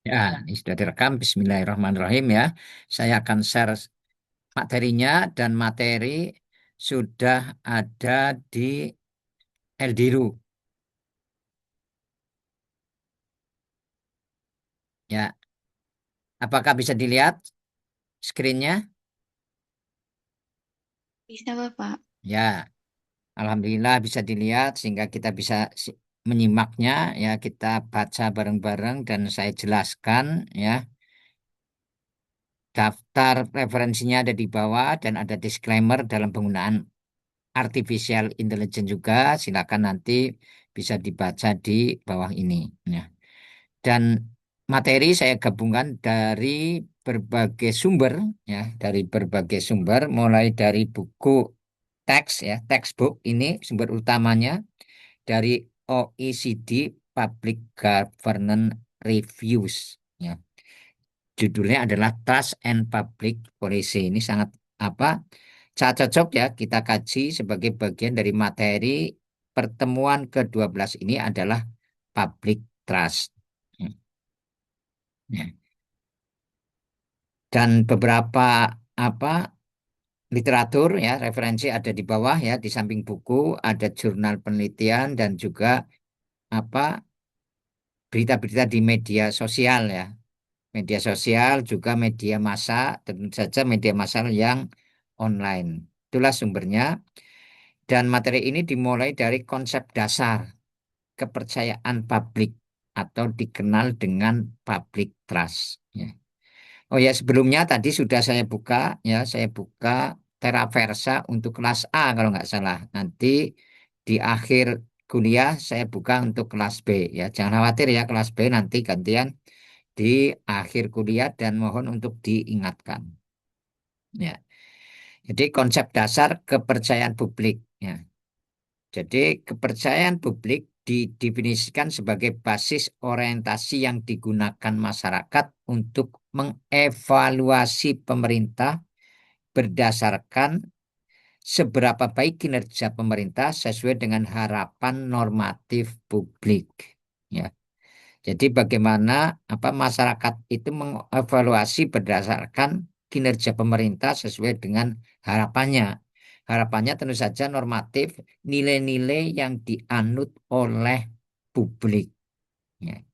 Ya, ini sudah direkam. Bismillahirrahmanirrahim ya. Saya akan share materinya dan materi sudah ada di Eldiru. Ya, apakah bisa dilihat screen-nya? Bisa, Bapak. Ya, Alhamdulillah bisa dilihat sehingga kita bisa menyimaknya ya. Kita baca bareng-bareng dan saya jelaskan ya. Daftar referensinya ada di bawah dan ada disclaimer dalam penggunaan artificial intelligence juga. Silakan nanti bisa dibaca di bawah ini. Ya. Dan materi saya gabungkan dari berbagai sumber, ya, dari berbagai sumber, mulai dari buku teks, ya, textbook ini sumber utamanya dari OECD Public Governance Reviews. Ya. Judulnya adalah Trust and Public Policy. Ini sangat apa? Sangat cocok ya kita kaji sebagai bagian dari materi pertemuan ke-12 ini adalah public trust. Hmm, ya. Dan beberapa apa literatur ya referensi ada di bawah ya di samping buku ada jurnal penelitian dan juga apa berita-berita di media sosial ya. Media sosial juga media massa, tentu saja media massa yang online. Itulah sumbernya. Dan materi ini dimulai dari konsep dasar kepercayaan publik atau dikenal dengan public trust. Ya. Oh ya, sebelumnya tadi sudah saya buka, ya, saya buka Teraversa untuk kelas A kalau nggak salah. Nanti di akhir kuliah saya buka untuk kelas B, ya. Jangan khawatir ya kelas B nanti gantian di akhir kuliah dan mohon untuk diingatkan. Ya. Jadi konsep dasar kepercayaan publik. Ya. Jadi kepercayaan publik didefinisikan sebagai basis orientasi yang digunakan masyarakat untuk mengevaluasi pemerintah berdasarkan seberapa baik kinerja pemerintah sesuai dengan harapan normatif publik. Ya. Jadi bagaimana apa masyarakat itu mengevaluasi berdasarkan kinerja pemerintah sesuai dengan harapannya. Harapannya tentu saja normatif, nilai-nilai yang dianut oleh publik. Ya.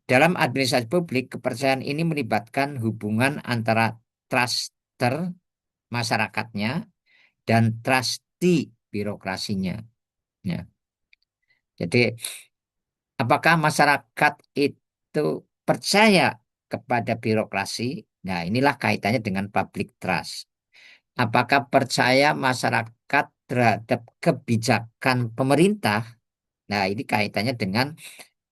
Dalam administrasi publik, kepercayaan ini melibatkan hubungan antara truster masyarakatnya dan trustee birokrasinya. Ya. Jadi apakah masyarakat itu percaya kepada birokrasi? Nah, inilah kaitannya dengan public trust. Apakah percaya masyarakat terhadap kebijakan pemerintah? Nah, ini kaitannya dengan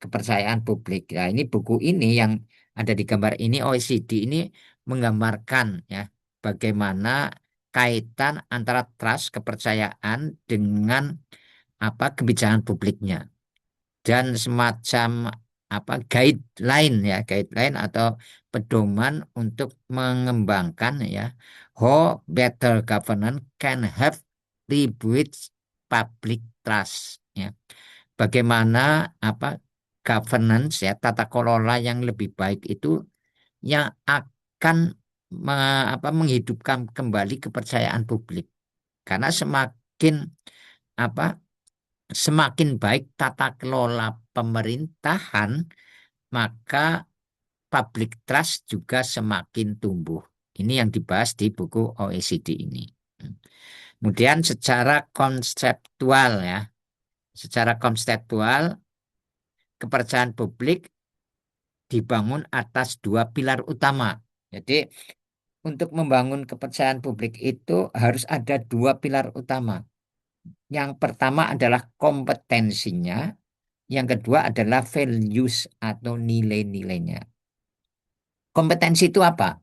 kepercayaan publik. Nah, ini buku ini yang ada di gambar ini OECD ini menggambarkan ya bagaimana kaitan antara trust kepercayaan dengan apa kebijakan publiknya dan semacam apa guideline ya guideline atau pedoman untuk mengembangkan ya how better governance can have rebuild public trust ya bagaimana apa governance ya tata kelola yang lebih baik itu yang akan menghidupkan kembali kepercayaan publik karena semakin apa semakin baik tata kelola pemerintahan, maka public trust juga semakin tumbuh. Ini yang dibahas di buku OECD ini. Kemudian secara konseptual ya, secara konseptual kepercayaan publik dibangun atas dua pilar utama. Jadi untuk membangun kepercayaan publik itu harus ada dua pilar utama. Yang pertama adalah kompetensinya, yang kedua adalah values atau nilai-nilainya. Kompetensi itu apa?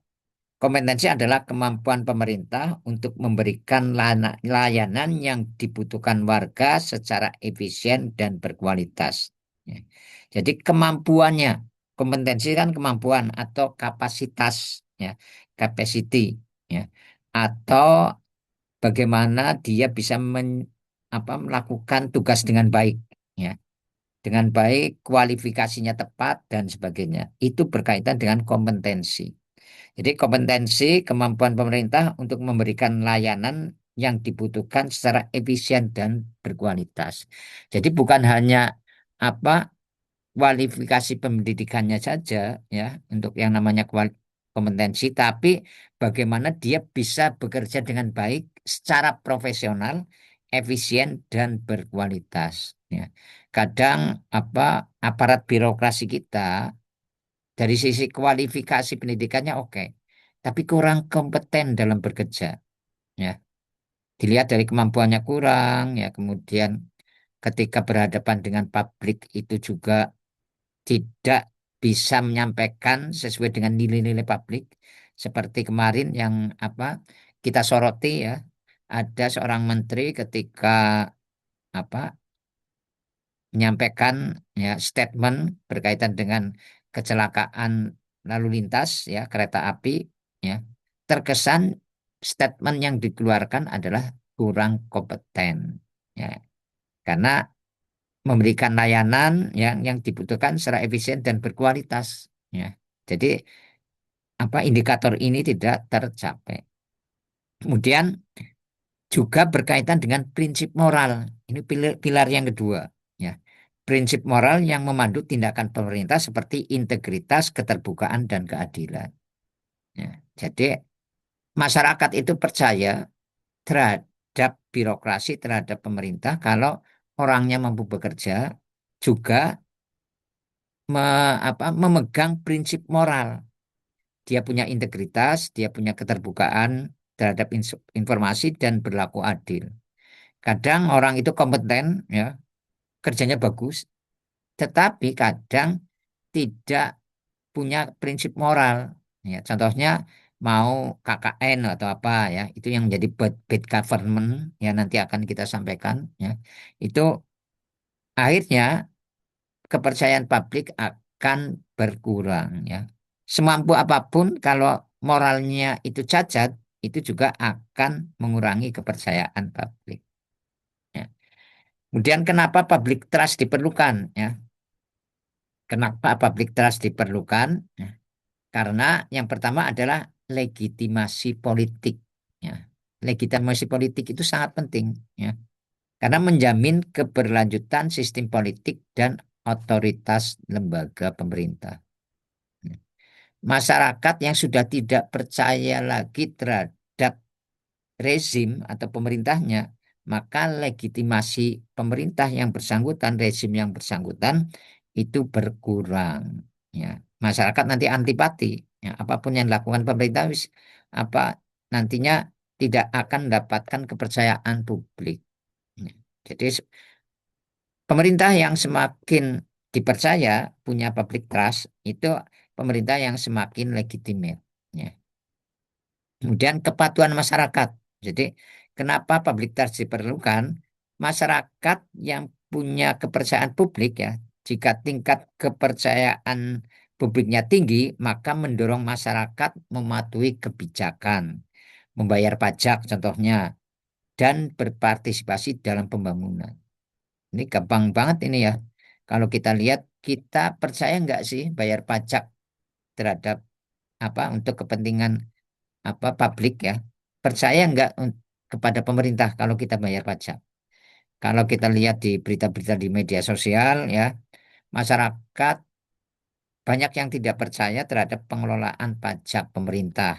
Kompetensi adalah kemampuan pemerintah untuk memberikan layanan yang dibutuhkan warga secara efisien dan berkualitas. Ya. Jadi kemampuannya, kompetensi kan kemampuan atau kapasitas, ya, capacity, ya, atau bagaimana dia bisa melakukan tugas dengan baik, ya. dengan baik, kualifikasinya tepat, dan sebagainya. Itu berkaitan dengan kompetensi. Jadi kompetensi kemampuan pemerintah untuk memberikan layanan yang dibutuhkan secara efisien dan berkualitas. Jadi bukan hanya apa kualifikasi pendidikannya saja ya untuk yang namanya kompetensi, tapi bagaimana dia bisa bekerja dengan baik secara profesional, efisien dan berkualitas. Ya. Kadang apa aparat birokrasi kita dari sisi kualifikasi pendidikannya oke, tapi kurang kompeten dalam bekerja. Ya. Dilihat dari kemampuannya kurang, ya kemudian ketika berhadapan dengan publik itu juga tidak bisa menyampaikan sesuai dengan nilai-nilai publik seperti kemarin yang apa kita soroti ya ada seorang menteri ketika apa menyampaikan ya statement berkaitan dengan kecelakaan lalu lintas ya kereta api ya terkesan statement yang dikeluarkan adalah kurang kompeten ya karena memberikan layanan yang dibutuhkan secara efisien dan berkualitas. Ya. Jadi apa indikator ini tidak tercapai. Kemudian juga berkaitan dengan prinsip moral. Ini pilar yang kedua. Ya. Prinsip moral yang memandu tindakan pemerintah seperti integritas, keterbukaan, dan keadilan. Ya. Jadi masyarakat itu percaya terhadap birokrasi, terhadap pemerintah kalau orangnya mampu bekerja juga memegang prinsip moral. Dia punya integritas, dia punya keterbukaan terhadap informasi dan berlaku adil. Kadang orang itu kompeten, ya, kerjanya bagus, tetapi kadang tidak punya prinsip moral. Ya, contohnya mau KKN atau apa ya, itu yang menjadi bad government ya nanti akan kita sampaikan ya. Itu akhirnya kepercayaan publik akan berkurang ya. Semampu apapun kalau moralnya itu cacat, itu juga akan mengurangi kepercayaan publik. Ya. Kemudian kenapa public trust diperlukan ya? Kenapa public trust diperlukan? Ya. Karena yang pertama adalah legitimasi politik. Ya. Legitimasi politik itu sangat penting ya. Karena menjamin keberlanjutan sistem politik dan otoritas lembaga pemerintah. Masyarakat yang sudah tidak percaya lagi terhadap rezim atau pemerintahnya, maka legitimasi pemerintah yang bersangkutan, rezim yang bersangkutan itu berkurang. Ya, masyarakat nanti antipati. Ya, apapun yang dilakukan pemerintah, apa nantinya tidak akan mendapatkan kepercayaan publik. Ya, jadi pemerintah yang semakin dipercaya punya public trust itu pemerintah yang semakin legitimate. Ya. Kemudian kepatuhan masyarakat. Jadi kenapa public trust diperlukan? Masyarakat yang punya kepercayaan publik ya, jika tingkat kepercayaan publiknya tinggi, maka mendorong masyarakat mematuhi kebijakan, membayar pajak contohnya, dan berpartisipasi dalam pembangunan. Ini gampang banget ini ya. Kalau kita lihat, kita percaya nggak sih bayar pajak terhadap apa untuk kepentingan apa publik ya? Percaya nggak kepada pemerintah kalau kita bayar pajak? Kalau kita lihat di berita-berita di media sosial ya, masyarakat banyak yang tidak percaya terhadap pengelolaan pajak pemerintah.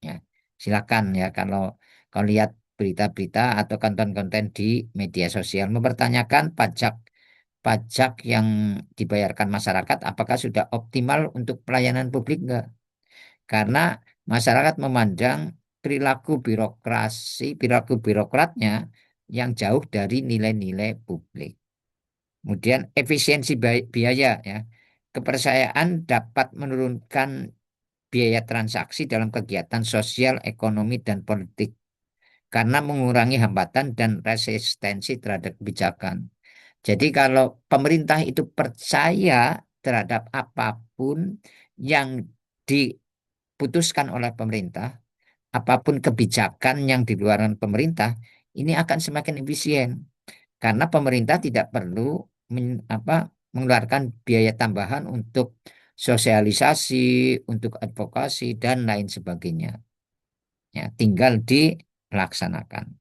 Ya, silakan ya kalau lihat berita-berita atau konten-konten di media sosial mempertanyakan pajak pajak yang dibayarkan masyarakat apakah sudah optimal untuk pelayanan publik enggak? Karena masyarakat memandang perilaku birokratnya yang jauh dari nilai-nilai publik. Kemudian efisiensi biaya ya. Kepercayaan dapat menurunkan biaya transaksi dalam kegiatan sosial, ekonomi, dan politik karena mengurangi hambatan dan resistensi terhadap kebijakan. Jadi kalau pemerintah itu percaya terhadap apapun yang diputuskan oleh pemerintah, apapun kebijakan yang di luar pemerintah, ini akan semakin efisien karena pemerintah tidak perlu mengeluarkan biaya tambahan untuk sosialisasi, untuk advokasi dan lain sebagainya. Ya, tinggal dilaksanakan.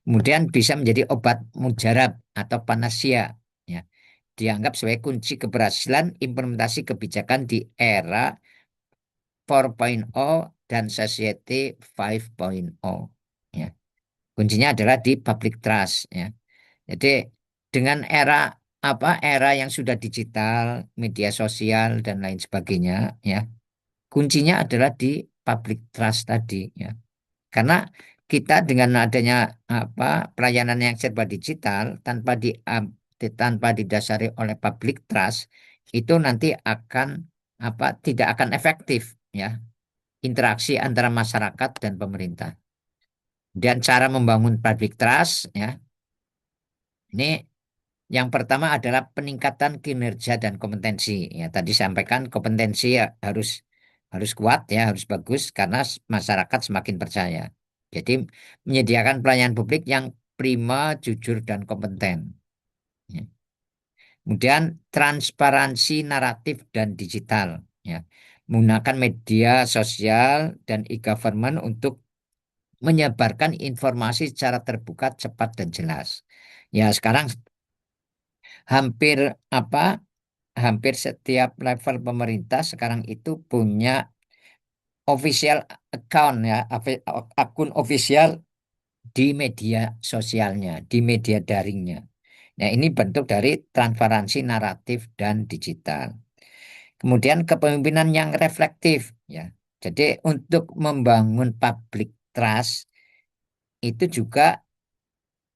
Kemudian bisa menjadi obat mujarab atau panasia. Ya, dianggap sebagai kunci keberhasilan implementasi kebijakan di era 4.0 dan Society 5.0. Ya, kuncinya adalah di public trust. Ya, jadi dengan era yang sudah digital, media sosial dan lain sebagainya, ya, kuncinya adalah di public trust tadi. Ya, karena kita dengan adanya pelayanan yang serba digital tanpa didasari oleh public trust itu nanti akan tidak akan efektif, ya, interaksi antara masyarakat dan pemerintah. Dan cara membangun public trust, ya, ini yang pertama adalah peningkatan kinerja dan kompetensi. Ya, tadi sampaikan kompetensi ya, harus harus kuat, ya, harus bagus karena masyarakat semakin percaya. Jadi menyediakan pelayanan publik yang prima, jujur dan kompeten. Ya. Kemudian transparansi naratif dan digital. Ya. Menggunakan media sosial dan e-government untuk menyebarkan informasi secara terbuka, cepat dan jelas. Ya, sekarang hampir apa hampir setiap level pemerintah sekarang itu punya official account, ya, akun official di media sosialnya, di media daringnya. Nah, ini bentuk dari transparansi naratif dan digital. Kemudian kepemimpinan yang reflektif, ya. Jadi untuk membangun public trust itu juga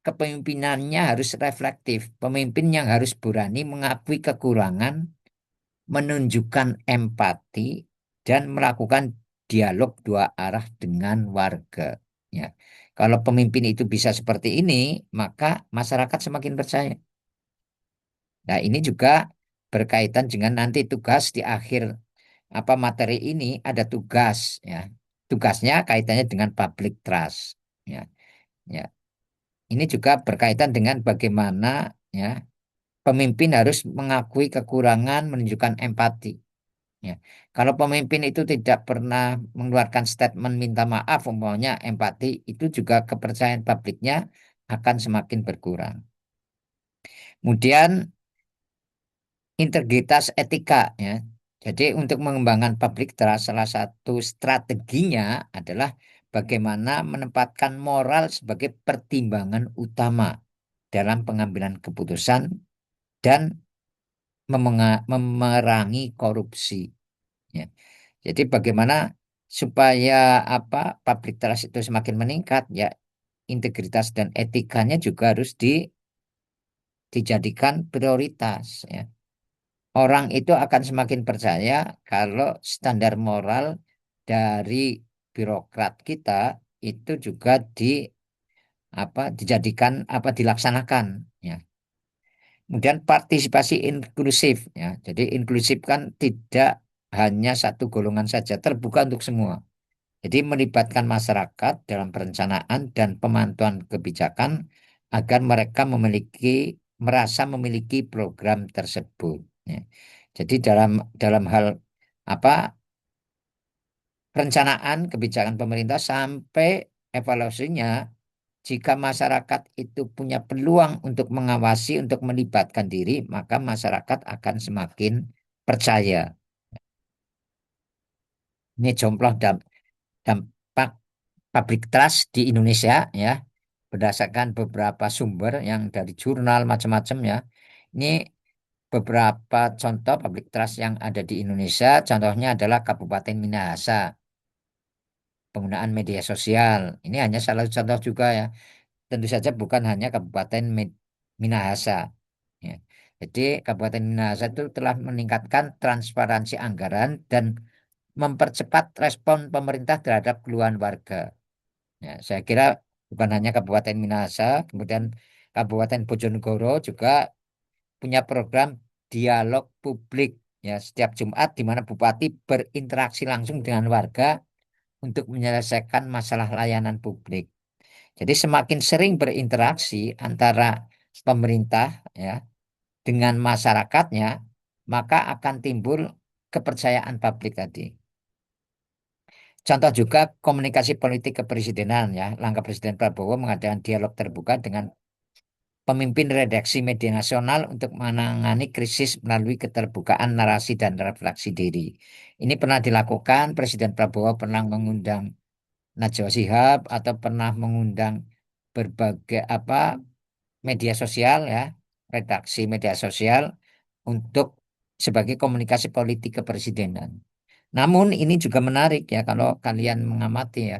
kepemimpinannya harus reflektif. Pemimpin yang harus berani mengakui kekurangan, menunjukkan empati, dan melakukan dialog dua arah dengan warga. Ya. Kalau pemimpin itu bisa seperti ini, maka masyarakat semakin percaya. Nah, ini juga berkaitan dengan nanti tugas di akhir materi ini ada tugas, ya. Tugasnya kaitannya dengan public trust. Ya. Ya. Ini juga berkaitan dengan bagaimana, ya, pemimpin harus mengakui kekurangan, menunjukkan empati. Ya. Kalau pemimpin itu tidak pernah mengeluarkan statement minta maaf, umpamanya empati, itu juga kepercayaan publiknya akan semakin berkurang. Kemudian integritas etika, ya. Jadi untuk mengembangkan public trust, salah satu strateginya adalah bagaimana menempatkan moral sebagai pertimbangan utama dalam pengambilan keputusan dan memerangi korupsi. Ya. Jadi bagaimana supaya public trust itu semakin meningkat, ya, integritas dan etikanya juga harus dijadikan prioritas, ya. Orang itu akan semakin percaya kalau standar moral dari birokrat kita itu juga dijadikan dilaksanakan, ya. Kemudian partisipasi inklusif, ya. Jadi inklusif kan tidak hanya satu golongan saja, terbuka untuk semua. Jadi melibatkan masyarakat dalam perencanaan dan pemantauan kebijakan agar mereka merasa memiliki program tersebut. Ya. Jadi dalam dalam hal apa perencanaan kebijakan pemerintah sampai evaluasinya, jika masyarakat itu punya peluang untuk mengawasi, untuk melibatkan diri, maka masyarakat akan semakin percaya. Ini contoh dampak public trust di Indonesia, ya, berdasarkan beberapa sumber yang dari jurnal macam-macam, ya. Ini beberapa contoh public trust yang ada di Indonesia. Contohnya adalah Kabupaten Minahasa, penggunaan media sosial. Ini hanya salah satu contoh juga, ya. Tentu saja bukan hanya Kabupaten Minahasa. Ya. Jadi Kabupaten Minahasa itu telah meningkatkan transparansi anggaran dan mempercepat respon pemerintah terhadap keluhan warga. Ya, saya kira bukan hanya Kabupaten Minahasa, kemudian Kabupaten Bojonegoro juga punya program dialog publik, ya, setiap Jumat di mana bupati berinteraksi langsung dengan warga untuk menyelesaikan masalah layanan publik. Jadi semakin sering berinteraksi antara pemerintah, ya, dengan masyarakatnya, maka akan timbul kepercayaan publik tadi. Contoh juga komunikasi politik kepresidenan ya. Langkah Presiden Prabowo mengadakan dialog terbuka dengan pemimpin redaksi media nasional untuk menangani krisis melalui keterbukaan narasi dan refleksi diri. Ini pernah dilakukan, Presiden Prabowo pernah mengundang Najwa Shihab atau pernah mengundang berbagai media sosial ya, redaksi media sosial untuk sebagai komunikasi politik kepresidenan. Namun ini juga menarik ya kalau kalian mengamati ya.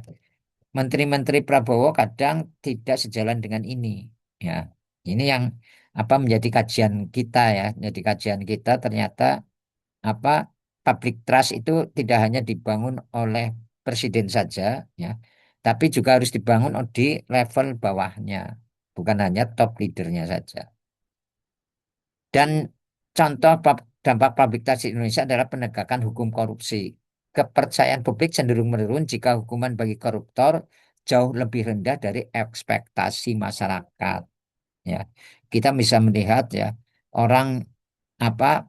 Menteri-menteri Prabowo kadang tidak sejalan dengan ini. Ya, ini yang menjadi kajian kita ya. Jadi kajian kita ternyata apa public trust itu tidak hanya dibangun oleh presiden saja ya, tapi juga harus dibangun di level bawahnya, bukan hanya top leadernya saja. Dan contoh dampak public trust di Indonesia adalah penegakan hukum korupsi. Kepercayaan publik cenderung menurun jika hukuman bagi koruptor jauh lebih rendah dari ekspektasi masyarakat. Ya, kita bisa melihat ya orang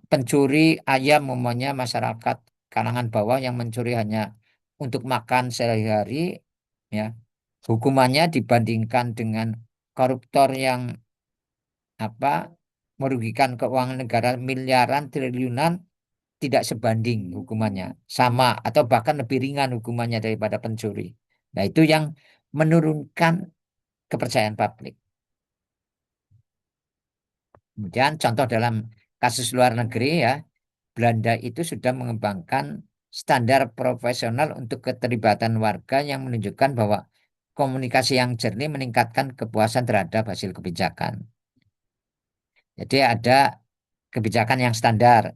pencuri ayam umumnya masyarakat kalangan bawah yang mencuri hanya untuk makan sehari-hari ya, hukumannya dibandingkan dengan koruptor yang apa merugikan keuangan negara miliaran triliunan tidak sebanding hukumannya, sama atau bahkan lebih ringan hukumannya daripada pencuri. Nah, itu yang menurunkan kepercayaan publik. Kemudian contoh dalam kasus luar negeri ya, Belanda itu sudah mengembangkan standar profesional untuk keterlibatan warga yang menunjukkan bahwa komunikasi yang jernih meningkatkan kepuasan terhadap hasil kebijakan. Jadi ada kebijakan yang standar.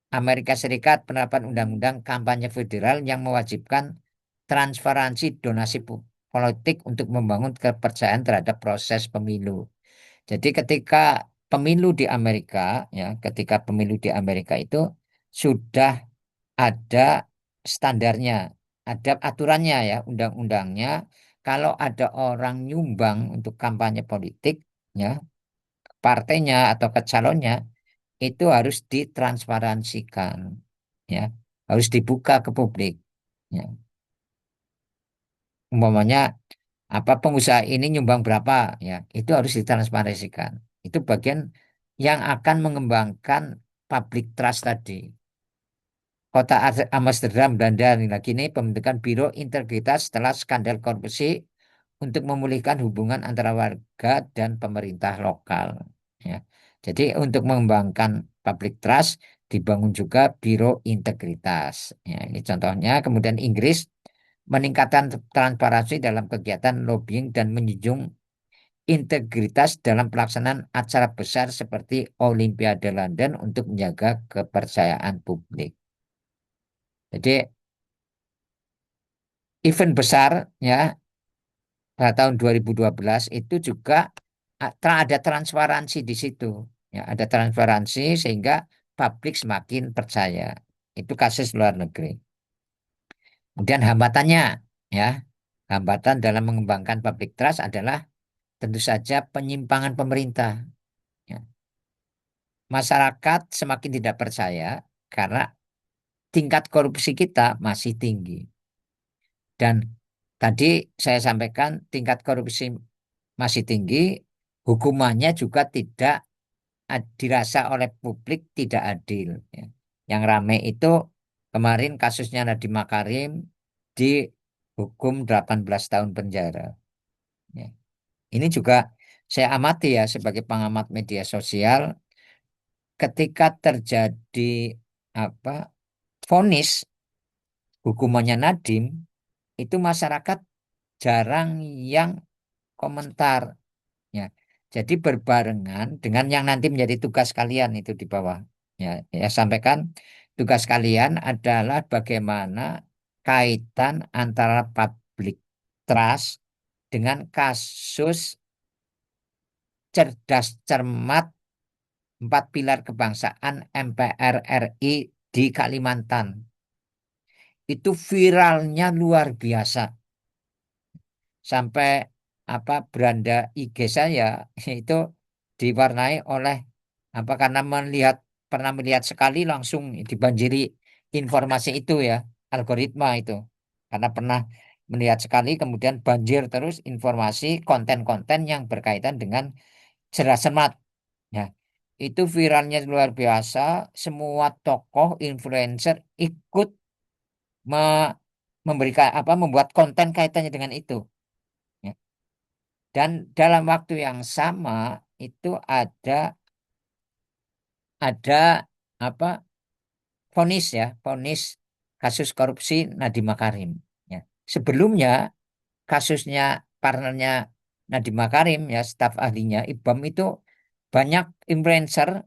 Amerika Serikat penerapan undang-undang kampanye federal yang mewajibkan transparansi donasi politik untuk membangun kepercayaan terhadap proses pemilu. Jadi ketika pemilu di Amerika itu sudah ada standarnya, ada aturannya ya, undang-undangnya. Kalau ada orang nyumbang untuk kampanye politik, ya, partainya atau ke calonnya itu harus ditransparansikan, ya, harus dibuka ke publik. Ya. Umpamanya pengusaha ini nyumbang berapa, ya, itu harus ditransparansikan. Itu bagian yang akan mengembangkan public trust tadi. Kota Amsterdam, Belanda, lagi ini pembentukan Biro Integritas setelah skandal korupsi untuk memulihkan hubungan antara warga dan pemerintah lokal. Ya. Jadi untuk mengembangkan public trust dibangun juga Biro Integritas. Ya, ini contohnya. Kemudian Inggris meningkatkan transparansi dalam kegiatan lobbying dan menjunjung integritas dalam pelaksanaan acara besar seperti Olimpiade London untuk menjaga kepercayaan publik. Jadi event besar ya pada tahun 2012 itu juga ada transparansi di situ. Ya, ada transparansi sehingga publik semakin percaya. Itu kasus luar negeri. Kemudian hambatannya ya, hambatan dalam mengembangkan public trust adalah tentu saja penyimpangan pemerintah. Ya. Masyarakat semakin tidak percaya karena tingkat korupsi kita masih tinggi. Dan tadi saya sampaikan tingkat korupsi masih tinggi, hukumannya juga tidak dirasa oleh publik tidak adil. Ya. Yang ramai itu kemarin kasusnya Nadiem Makarim dihukum 18 tahun penjara. Ya. Ini juga saya amati ya sebagai pengamat media sosial, ketika terjadi apa vonis hukumannya Nadiem, itu masyarakat jarang yang komentar. Ya. Jadi berbarengan dengan yang nanti menjadi tugas kalian itu di bawah. Ya, ya sampaikan tugas kalian adalah bagaimana kaitan antara public trust dengan kasus cerdas cermat empat pilar kebangsaan MPR RI di Kalimantan. Itu viralnya luar biasa. Sampai beranda IG saya itu diwarnai oleh Apa karena pernah melihat sekali langsung dibanjiri informasi itu ya, algoritma itu. Karena pernah melihat sekali kemudian banjir terus informasi konten-konten yang berkaitan dengan jelas semat. Ya, itu viralnya luar biasa. Semua tokoh influencer ikut memberikan apa membuat konten kaitannya dengan itu. Ya. Dan dalam waktu yang sama itu ada apa vonis ya, vonis kasus korupsi Nadiem Makarim. Ya. Sebelumnya kasusnya partnernya Nadiem Makarim ya, staf ahlinya IBAM itu banyak influencer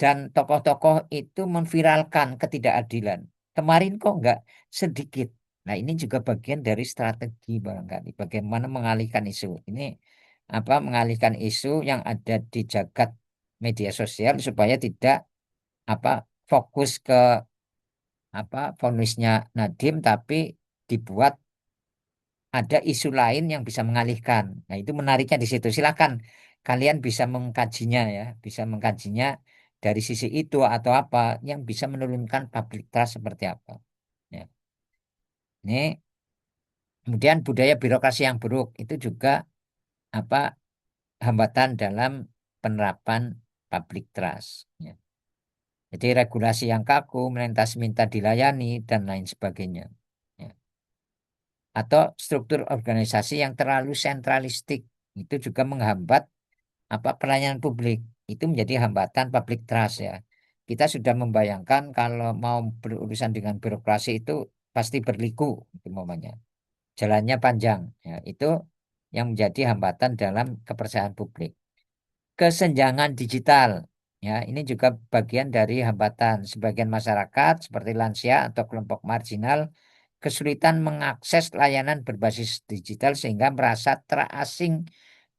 dan tokoh-tokoh itu memviralkan ketidakadilan. Kemarin kok nggak sedikit. Nah, ini juga bagian dari strategi barangkali bagaimana mengalihkan isu. Ini apa mengalihkan isu yang ada di jagat media sosial supaya tidak apa fokus ke apa vonisnya Nadiem tapi dibuat ada isu lain yang bisa mengalihkan. Nah, itu menariknya di situ. Silakan kalian bisa mengkajinya ya, bisa mengkajinya dari sisi itu atau apa yang bisa menurunkan public trust seperti apa. Ya. Ini kemudian budaya birokrasi yang buruk itu juga apa hambatan dalam penerapan public trust. Ya. Jadi regulasi yang kaku, melintas minta dilayani dan lain sebagainya. Ya. Atau struktur organisasi yang terlalu sentralistik itu juga menghambat apa pelayanan publik itu menjadi hambatan public trust ya. Kita sudah membayangkan kalau mau berurusan dengan birokrasi itu pasti berliku itu umpamanya. Jalannya panjang ya. Itu yang menjadi hambatan dalam kepercayaan publik. Kesenjangan digital ya, ini juga bagian dari hambatan sebagian masyarakat seperti lansia atau kelompok marginal kesulitan mengakses layanan berbasis digital sehingga merasa terasing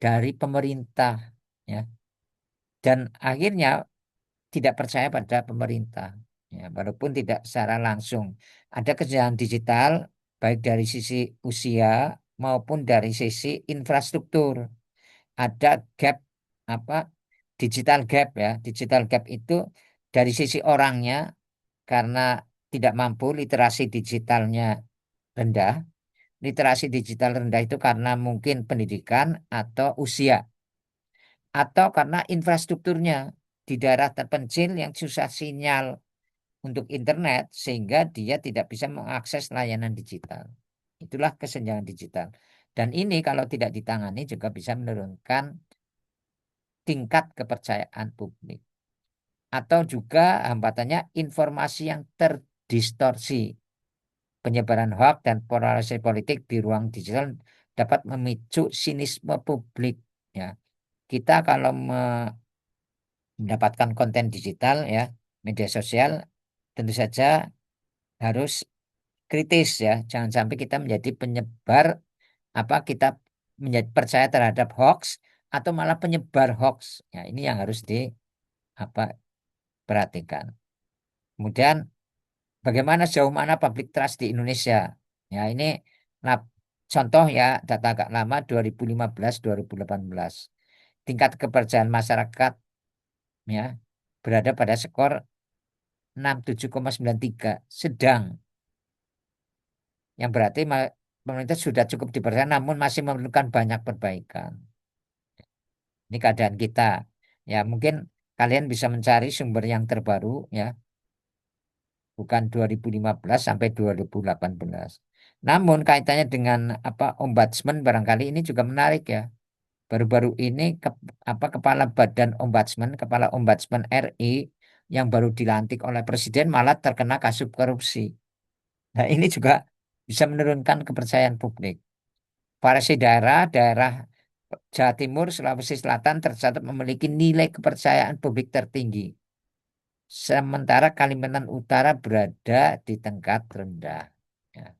dari pemerintah ya dan akhirnya tidak percaya pada pemerintah ya walaupun tidak secara langsung ada kejahatan digital baik dari sisi usia maupun dari sisi infrastruktur ada gap apa digital gap itu dari sisi orangnya karena tidak mampu literasi digitalnya rendah. Literasi digital rendah itu karena mungkin pendidikan atau usia atau karena infrastrukturnya di daerah terpencil yang susah sinyal untuk internet sehingga dia tidak bisa mengakses layanan digital. Itulah kesenjangan digital. Dan ini kalau tidak ditangani juga bisa menurunkan tingkat kepercayaan publik. Atau juga hambatannya informasi yang terdistorsi. Penyebaran hoak dan polarisasi politik di ruang digital dapat memicu sinisme publik. Ya, kita kalau mendapatkan konten digital ya, media sosial, tentu saja harus kritis ya. Jangan sampai kita menjadi penyebar apa kita menjadi percaya terhadap hoax atau malah penyebar hoax. Ya, ini yang harus di apa perhatikan. Kemudian bagaimana sejauh mana public trust di Indonesia? Ya, ini nah, contoh ya data agak lama 2015-2018. Tingkat kepercayaan masyarakat ya berada pada skor 67,93 sedang yang berarti pemerintah sudah cukup dipercaya namun masih memerlukan banyak perbaikan. Ini keadaan kita. Ya, mungkin kalian bisa mencari sumber yang terbaru ya, bukan 2015 sampai 2018. Namun kaitannya dengan apa ombudsman barangkali ini juga menarik ya. Baru-baru ini kepala Badan Ombudsman, kepala Ombudsman RI yang baru dilantik oleh Presiden malah terkena kasus korupsi. Nah, ini juga bisa menurunkan kepercayaan publik. Variasi daerah Jawa Timur, Sulawesi Selatan tercatat memiliki nilai kepercayaan publik tertinggi. Sementara Kalimantan Utara berada di tingkat rendah. Ya,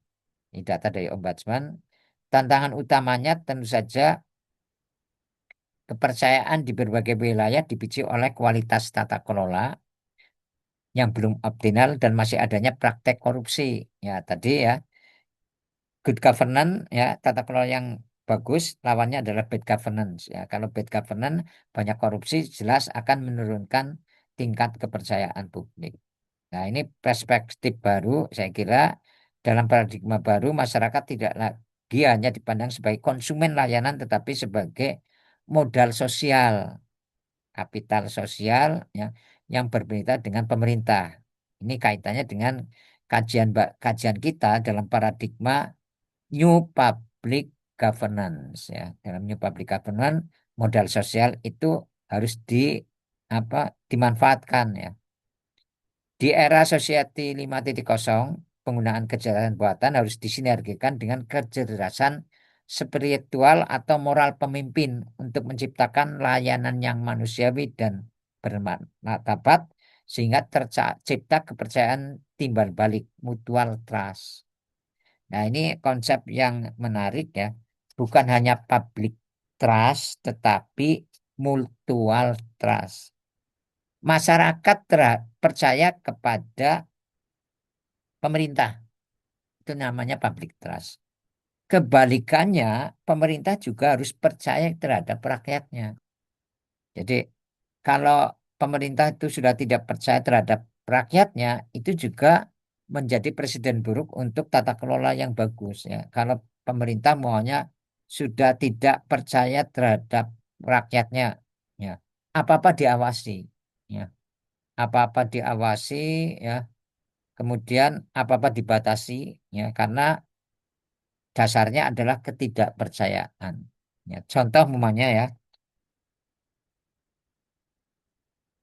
ini data dari Ombudsman. Tantangan utamanya tentu saja kepercayaan di berbagai wilayah dipicu oleh kualitas tata kelola yang belum optimal dan masih adanya praktek korupsi. Ya, tadi ya, good governance ya, tata kelola yang bagus, lawannya adalah bad governance ya. Kalau bad governance banyak korupsi, jelas akan menurunkan tingkat kepercayaan publik. Nah, ini perspektif baru, saya kira dalam paradigma baru masyarakat tidak lagi hanya dipandang sebagai konsumen layanan, tetapi sebagai modal sosial, kapital sosial ya, yang berbeda dengan pemerintah. Ini kaitannya dengan kajian kita dalam paradigma New Public Governance ya. Dalam New Public Governance modal sosial itu harus apa dimanfaatkan ya. Di era Society 5.0, penggunaan kecerdasan buatan harus disinergikan dengan kecerdasan spiritual atau moral pemimpin untuk menciptakan layanan yang manusiawi dan bermartabat sehingga tercipta kepercayaan timbal balik mutual trust. Nah, ini konsep yang menarik ya. Bukan hanya public trust tetapi mutual trust. Masyarakat percaya kepada pemerintah. Itu namanya public trust. Kebalikannya, pemerintah juga harus percaya terhadap rakyatnya. Jadi, kalau pemerintah itu sudah tidak percaya terhadap rakyatnya, itu juga menjadi presiden buruk untuk tata kelola yang bagus ya. Kalau pemerintah maunya sudah tidak percaya terhadap rakyatnya, ya, apa-apa diawasi, ya, apa-apa diawasi, ya, kemudian apa-apa dibatasi, ya, karena dasarnya adalah ketidakpercayaan. Ya, contoh umpamanya ya,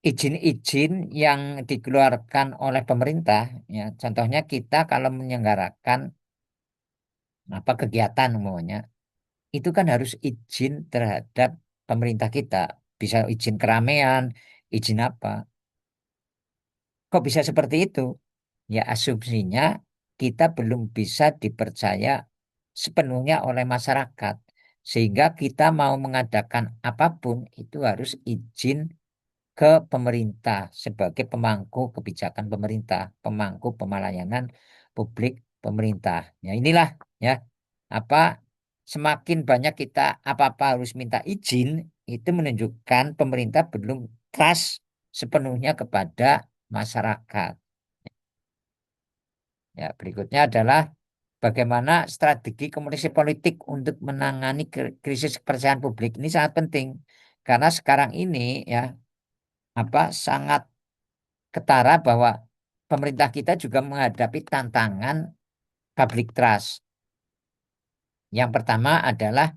izin-izin yang dikeluarkan oleh pemerintah, ya, contohnya kita kalau menyelenggarakan apa kegiatan umpamanya, itu kan harus izin terhadap pemerintah kita, bisa izin keramaian, izin apa. Kok bisa seperti itu? Ya asumsinya kita belum bisa dipercaya sepenuhnya oleh masyarakat. Sehingga kita mau mengadakan apapun itu harus izin ke pemerintah sebagai pemangku kebijakan pemerintah, pemangku pemelayanan publik pemerintah. Ya inilah ya apa semakin banyak kita apa-apa harus minta izin itu menunjukkan pemerintah belum trust sepenuhnya kepada masyarakat. Ya, berikutnya adalah bagaimana strategi komunikasi politik untuk menangani krisis kepercayaan publik ini sangat penting karena sekarang ini ya apa sangat ketara bahwa pemerintah kita juga menghadapi tantangan public trust. Yang pertama adalah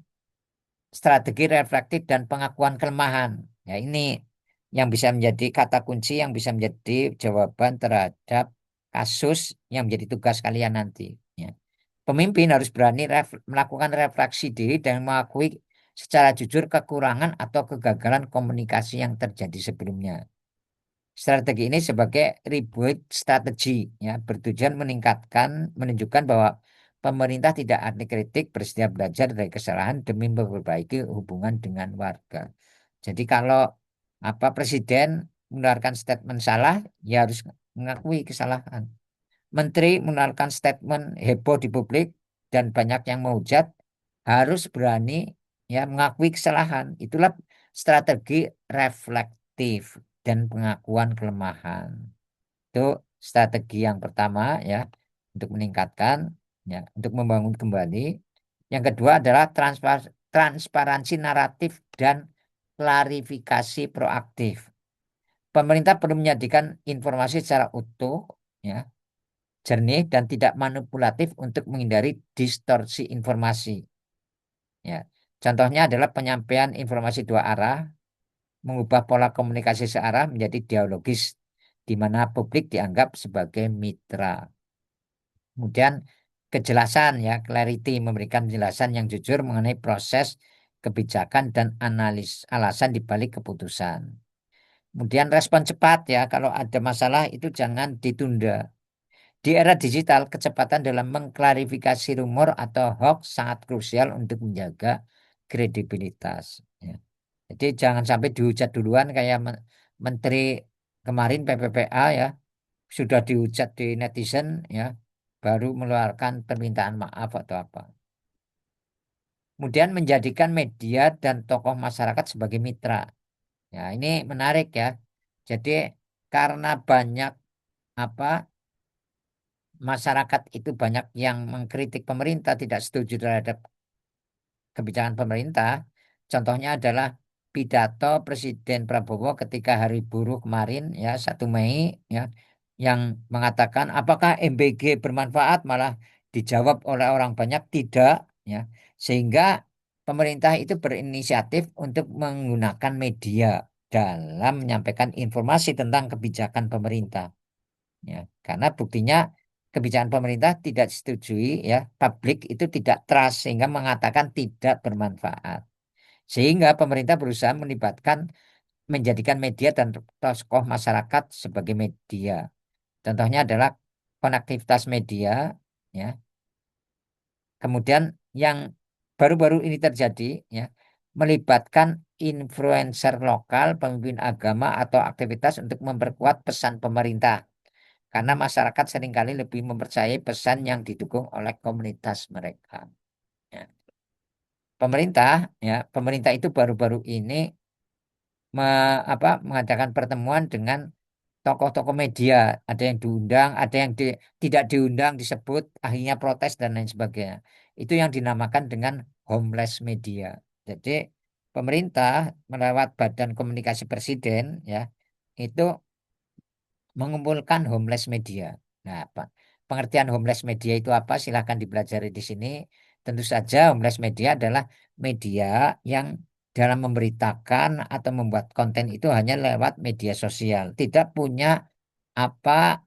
strategi reflektif dan pengakuan kelemahan. Ya, ini yang bisa menjadi kata kunci yang bisa menjadi jawaban terhadap kasus yang menjadi tugas kalian nanti. Ya. Pemimpin harus berani melakukan refleksi diri dan mengakui secara jujur kekurangan atau kegagalan komunikasi yang terjadi sebelumnya. Strategi ini sebagai reboot strategi ya bertujuan menunjukkan bahwa pemerintah tidak anti kritik bersedia belajar dari kesalahan demi memperbaiki hubungan dengan warga. Jadi kalau apa presiden mengeluarkan statement salah ya harus mengakui kesalahan. Menteri mengeluarkan statement heboh di publik dan banyak yang menghujat harus berani ya mengakui kesalahan. Itulah strategi reflektif dan pengakuan kelemahan. Itu strategi yang pertama ya untuk meningkatkan ya untuk membangun kembali. Yang kedua adalah transparansi naratif dan klarifikasi proaktif. Pemerintah perlu menyajikan informasi secara utuh ya jernih dan tidak manipulatif untuk menghindari distorsi informasi. Ya, contohnya adalah penyampaian informasi dua arah, mengubah pola komunikasi searah menjadi dialogis, di mana publik dianggap sebagai mitra. Kemudian kejelasan ya, clarity memberikan penjelasan yang jujur mengenai proses kebijakan dan analis alasan di balik keputusan. Kemudian respon cepat ya, kalau ada masalah itu jangan ditunda. Di era digital, kecepatan dalam mengklarifikasi rumor atau hoax sangat krusial untuk menjaga kredibilitas. Ya. Jadi jangan sampai dihujat duluan kayak Menteri kemarin PPPA ya, sudah dihujat di netizen ya, baru mengeluarkan permintaan maaf atau apa. Kemudian menjadikan media dan tokoh masyarakat sebagai mitra. Ya, ini menarik ya. Jadi karena banyak apa masyarakat itu banyak yang mengkritik pemerintah, tidak setuju terhadap kebijakan pemerintah. Contohnya adalah pidato Presiden Prabowo ketika Hari Buruh kemarin ya 1 Mei ya yang mengatakan apakah MBG bermanfaat, malah dijawab oleh orang banyak tidak ya. Sehingga pemerintah itu berinisiatif untuk menggunakan media dalam menyampaikan informasi tentang kebijakan pemerintah. Ya, karena buktinya kebijakan pemerintah tidak disetujui ya, publik itu tidak trust sehingga mengatakan tidak bermanfaat. Sehingga pemerintah berusaha melibatkan menjadikan media dan tokoh masyarakat sebagai media. Contohnya adalah konektivitas media ya. Kemudian yang baru-baru ini terjadi ya, melibatkan influencer lokal, pemimpin agama atau aktivitas untuk memperkuat pesan pemerintah. Karena masyarakat seringkali lebih mempercayai pesan yang didukung oleh komunitas mereka. Ya. Pemerintah itu baru-baru ini mengadakan pertemuan dengan tokoh-tokoh media. Ada yang diundang, ada yang tidak diundang, disebut, akhirnya protes dan lain sebagainya. Itu yang dinamakan dengan homeless media. Jadi pemerintah melewat Badan Komunikasi Presiden ya itu mengumpulkan homeless media. Nah, pengertian homeless media itu apa? Silahkan dipelajari di sini. Tentu saja homeless media adalah media yang dalam memberitakan atau membuat konten itu hanya lewat media sosial, tidak punya apa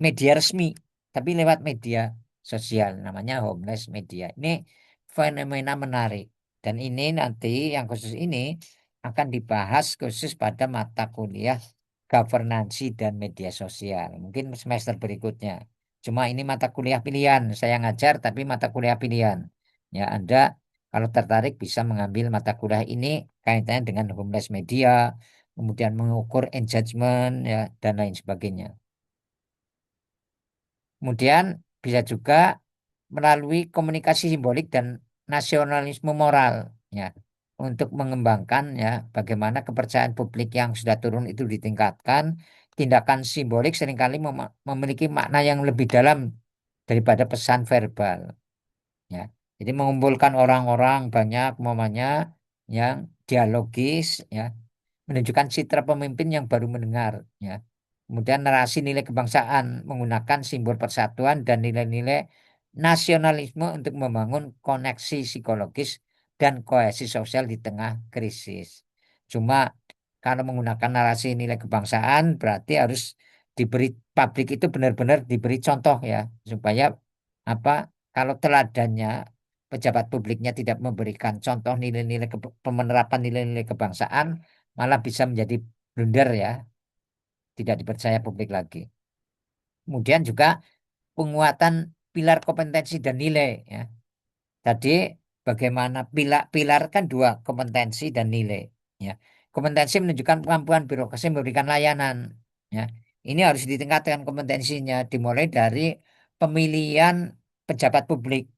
media resmi, tapi lewat media sosial, namanya homeless media. Ini fenomena menarik. Dan ini nanti yang khusus ini akan dibahas khusus pada mata kuliah governansi dan media sosial. Mungkin semester berikutnya. Cuma ini mata kuliah pilihan. Saya ngajar tapi mata kuliah pilihan. Ya, Anda kalau tertarik bisa mengambil mata kuliah ini kaitannya dengan homeless media, kemudian mengukur engagement ya dan lain sebagainya. Kemudian bisa juga melalui komunikasi simbolik dan nasionalisme moral ya untuk mengembangkan ya bagaimana kepercayaan publik yang sudah turun itu ditingkatkan. Tindakan simbolik seringkali memiliki makna yang lebih dalam daripada pesan verbal ya. Jadi mengumpulkan orang-orang banyak momennya yang dialogis ya menunjukkan citra pemimpin yang baru mendengar ya. Kemudian narasi nilai kebangsaan menggunakan simbol persatuan dan nilai-nilai nasionalisme untuk membangun koneksi psikologis dan kohesi sosial di tengah krisis. Cuma kalau menggunakan narasi nilai kebangsaan berarti harus diberi publik itu benar-benar diberi contoh ya supaya apa kalau teladannya pejabat publiknya tidak memberikan contoh nilai-nilai penerapan nilai-nilai kebangsaan malah bisa menjadi blunder ya, tidak dipercaya publik lagi. Kemudian juga penguatan pilar kompetensi dan nilai ya. Tadi bagaimana pilar kan dua, kompetensi dan nilai ya. Kompetensi menunjukkan kemampuan birokrasi memberikan layanan ya. Ini harus ditingkatkan kompetensinya dimulai dari pemilihan pejabat publik.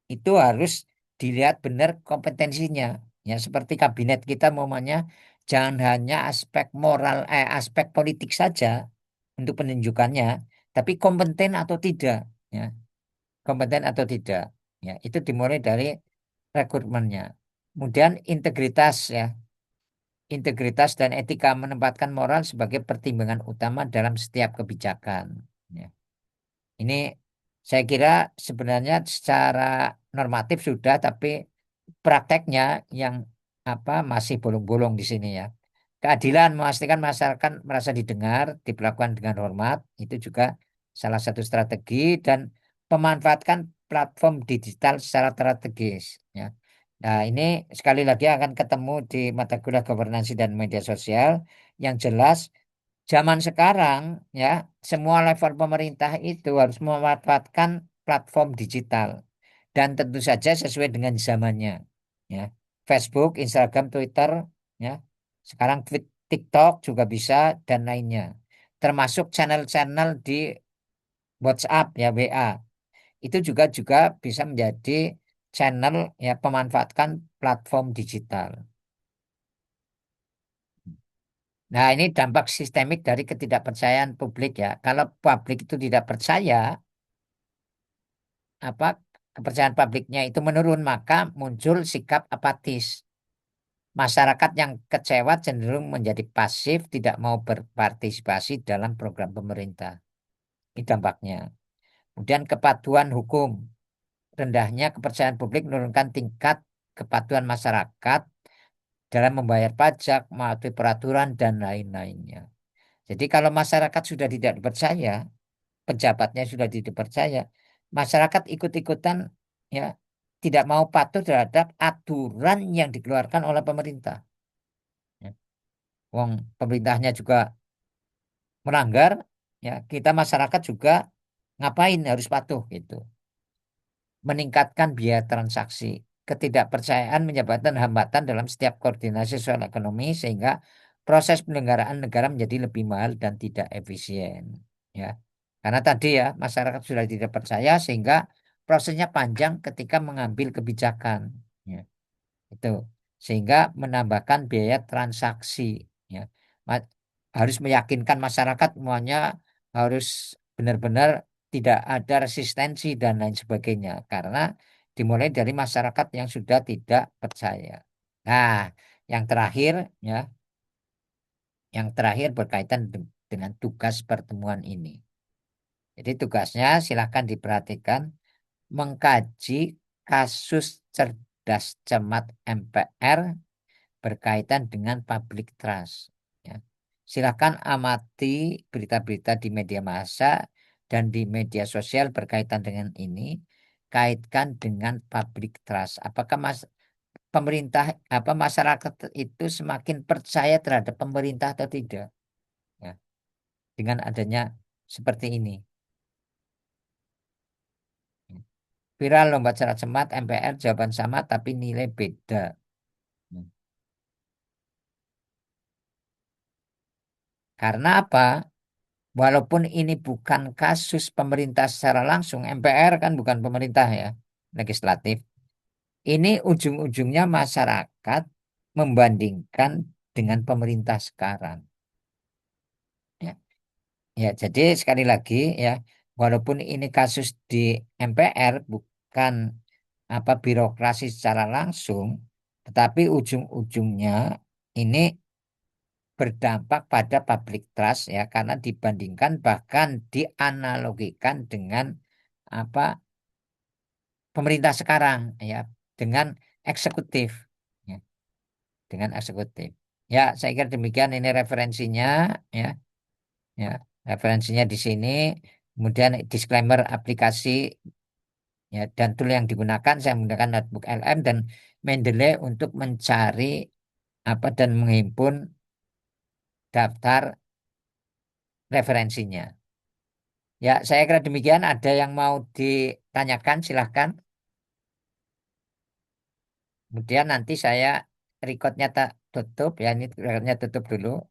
Itu harus dilihat benar kompetensinya ya seperti kabinet kita umpamanya jangan hanya aspek moral aspek politik saja untuk penunjukannya tapi kompeten atau tidak ya kompeten atau tidak ya itu dimulai dari rekrutmennya. Kemudian integritas ya integritas dan etika menempatkan moral sebagai pertimbangan utama dalam setiap kebijakan ya. Ini saya kira sebenarnya secara normatif sudah, tapi prakteknya yang masih bolong-bolong di sini ya. Keadilan memastikan masyarakat merasa didengar, diperlakukan dengan hormat, itu juga salah satu strategi dan pemanfaatkan platform digital secara strategis ya. Nah, ini sekali lagi akan ketemu di mata kuliah governansi dan media sosial yang jelas zaman sekarang ya semua level pemerintah itu harus memanfaatkan platform digital dan tentu saja sesuai dengan zamannya ya. Facebook, Instagram, Twitter ya. Sekarang TikTok juga bisa dan lainnya. Termasuk channel-channel di WhatsApp ya WA. Itu juga juga bisa menjadi channel ya pemanfaatkan platform digital. Nah, ini dampak sistemik dari ketidakpercayaan publik ya. Kalau publik itu tidak percaya, apa kepercayaan publiknya itu menurun, maka muncul sikap apatis. Masyarakat yang kecewa cenderung menjadi pasif, tidak mau berpartisipasi dalam program pemerintah. Ini dampaknya. Kemudian kepatuhan hukum. Rendahnya kepercayaan publik menurunkan tingkat kepatuhan masyarakat dalam membayar pajak, mematuhi peraturan, dan lain-lainnya. Jadi kalau masyarakat sudah tidak dipercaya, pejabatnya sudah tidak dipercaya, masyarakat ikut-ikutan ya tidak mau patuh terhadap aturan yang dikeluarkan oleh pemerintah. Ya. Wong pemerintahnya juga melanggar, ya kita masyarakat juga ngapain harus patuh gitu. Meningkatkan biaya transaksi. Ketidakpercayaan menyebabkan hambatan dalam setiap koordinasi soal ekonomi sehingga proses penyelenggaraan negara menjadi lebih mahal dan tidak efisien. Ya, karena tadi ya masyarakat sudah tidak percaya sehingga prosesnya panjang ketika mengambil kebijakan. Ya, itu sehingga menambahkan biaya transaksi. Ya, Ma- harus meyakinkan masyarakat semuanya harus benar-benar tidak ada resistensi dan lain sebagainya karena dimulai dari masyarakat yang sudah tidak percaya. Nah, yang terakhir ya, yang terakhir berkaitan dengan tugas pertemuan ini. Jadi tugasnya silakan diperhatikan mengkaji kasus cerdas cermat MPR berkaitan dengan public trust. Ya. Silakan amati berita-berita di media massa dan di media sosial berkaitan dengan ini, kaitkan dengan public trust. Apakah pemerintah apa masyarakat itu semakin percaya terhadap pemerintah atau tidak? Ya, dengan adanya seperti ini. Ya. Viral lomba cara cermat MPR jawaban sama tapi nilai beda. Ya. Karena apa? Walaupun ini bukan kasus pemerintah secara langsung, MPR kan bukan pemerintah ya, legislatif. Ini ujung-ujungnya masyarakat membandingkan dengan pemerintah sekarang. Ya, ya, jadi sekali lagi ya, walaupun ini kasus di MPR bukan apa birokrasi secara langsung, tetapi ujung-ujungnya ini berdampak pada public trust ya karena dibandingkan bahkan dianalogikan dengan apa pemerintah sekarang ya dengan eksekutif ya dengan eksekutif ya saya kira demikian ini referensinya ya ya referensinya di sini kemudian disclaimer aplikasi ya dan tool yang digunakan saya menggunakan notebook LM dan Mendeley untuk mencari apa dan menghimpun daftar referensinya. Ya, saya kira demikian. Ada yang mau ditanyakan, silahkan. Kemudian nanti saya recordnya tak tutup, ya ini recordnya tutup dulu.